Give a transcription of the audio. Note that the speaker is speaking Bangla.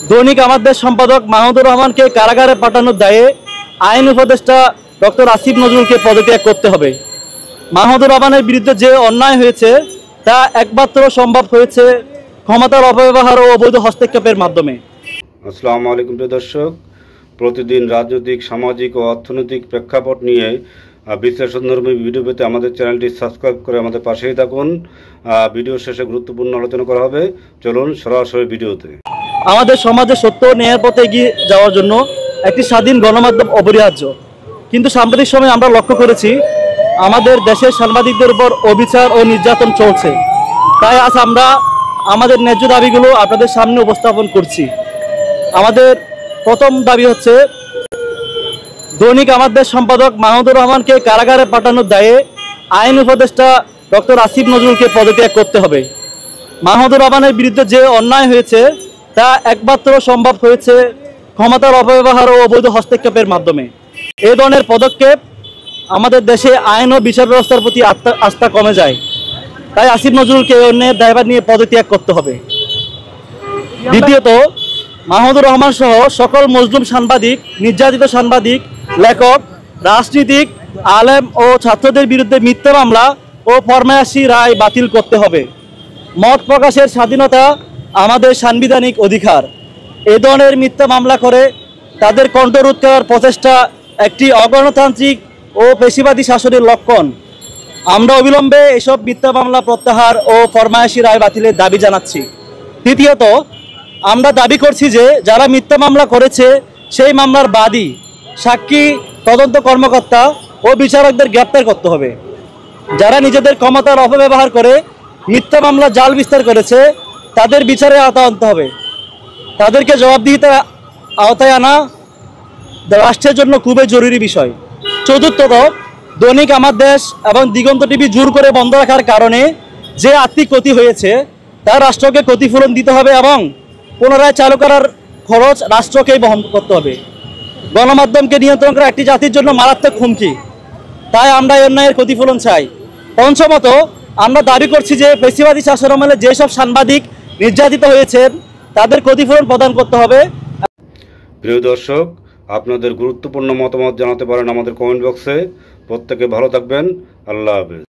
দৈনিক আমাদের সম্পাদক মাহমুদুর রহমানকে কারাগারে পাঠানোর দায়ে আইন উপদেষ্টা ডক্টর আসিফ নজরুলকে পদত্যাগ করতে হবে। মাহমুদুর রহমানের বিরুদ্ধে যে অন্যায় হয়েছে তা একমাত্র সম্ভব হয়েছে ক্ষমতার অপব্যবহার ও অবৈধ হস্তক্ষেপের মাধ্যমে। আসসালামু আলাইকুম প্রিয় দর্শক, প্রতিদিন রাজনৈতিক, সামাজিক ও অর্থনৈতিক প্রেক্ষাপট নিয়ে বিশ্লেষণধর্মী ভিডিও পেতে আমাদের চ্যানেলটি সাবস্ক্রাইব করে আমাদের পাশেই থাকুন। ভিডিও শেষে গুরুত্বপূর্ণ আলোচনা করা হবে। চলুন সরাসরি ভিডিওতে। আমাদের সমাজে সত্য ও ন্যায়ের পথে এগিয়ে যাওয়ার জন্য একটি স্বাধীন গণমাধ্যম অপরিহার্য, কিন্তু সাম্প্রতিক সময়ে আমরা লক্ষ্য করেছি আমাদের দেশের সাংবাদিকদের উপর অবিচার ও নির্যাতন চলছে। তাই আজ আমরা আমাদের ন্যায্য দাবিগুলো আপনাদের সামনে উপস্থাপন করছি। আমাদের প্রথম দাবি হচ্ছে, দৈনিক আমাদের সম্পাদক মাহমুদুর রহমানকে কারাগারে পাঠানোর দায়ে আইন উপদেষ্টা ডক্টর আসিফ নজরুলকে পদত্যাগ করতে হবে। মাহমুদুর রহমানের বিরুদ্ধে যে অন্যায় হয়েছে তা একমাত্র সম্ভব হয়েছে ক্ষমতার অপব্যবহার ও অবৈধ হস্তক্ষেপের মাধ্যমে। এই ধরনের পদক্ষেপ আমাদের দেশে আইন ও বিচার ব্যবস্থার প্রতি আস্থা কমে যায়। তাই আসিফ নজরুলকে অন্যের দায়ভার নিয়ে পদত্যাগ করতে হবে। দ্বিতীয়ত, মাহমুদুর রহমান সহ সকল মজলুম সাংবাদিক, নির্যাতিত সাংবাদিক, লেখক, রাজনীতিক, আলেম ও ছাত্রদের বিরুদ্ধে মিথ্যা মামলা ও ফরমায়েশি রায় বাতিল করতে হবে। মত প্রকাশের স্বাধীনতা আমাদের সাংবিধানিক অধিকার। এ ধরনের মিথ্যা মামলা করে তাদের কণ্ঠরোধ করার প্রচেষ্টা একটি অগণতান্ত্রিক ও পেশিবাদী শাসনের লক্ষণ। আমরা অবিলম্বে এসব মিথ্যা মামলা প্রত্যাহার ও ফরমায়েশি রায় বাতিলের দাবি জানাচ্ছি। তৃতীয়ত, আমরা দাবি করছি যে যারা মিথ্যা মামলা করেছে সেই মামলার বাদী, সাক্ষী, তদন্ত কর্মকর্তা ও বিচারকদের গ্রেপ্তার করতে হবে। যারা নিজেদের ক্ষমতার অপব্যবহার করে মিথ্যা মামলা জাল বিস্তার করেছে তাদের বিচারে আওতায় আনতে হবে। তাদেরকে জবাবদিহিতার আওতায় আনা রাষ্ট্রের জন্য খুবই জরুরি বিষয়। চতুর্থত, দৈনিক আমার দেশ এবং দিগন্ত টিভি জোর করে বন্ধ রাখার কারণে যে আর্থিক ক্ষতি হয়েছে তা রাষ্ট্রকে ক্ষতিপূরণ দিতে হবে এবং পুনরায় চালু করার খরচ রাষ্ট্রকেই বহন করতে হবে। গণমাধ্যমকে নিয়ন্ত্রণ করা একটি জাতির জন্য মারাত্মক হুমকি। তাই আমরা এই অন্যায়ের ক্ষতিপূরণ চাই। পঞ্চমত, আমরা দাবি করছি যে পেশিবাদী শাসনামলে যেসব সাংবাদিক নির্যাতিত হয়েছেন তাদের ক্ষতিপূরণ প্রদান করতে হবে। প্রিয় দর্শক, আপনাদের গুরুত্বপূর্ণ মতামত জানাতে পারেন আমাদের কমেন্ট বক্সে। প্রত্যেকে ভালো থাকবেন। আল্লাহ হাফেজ।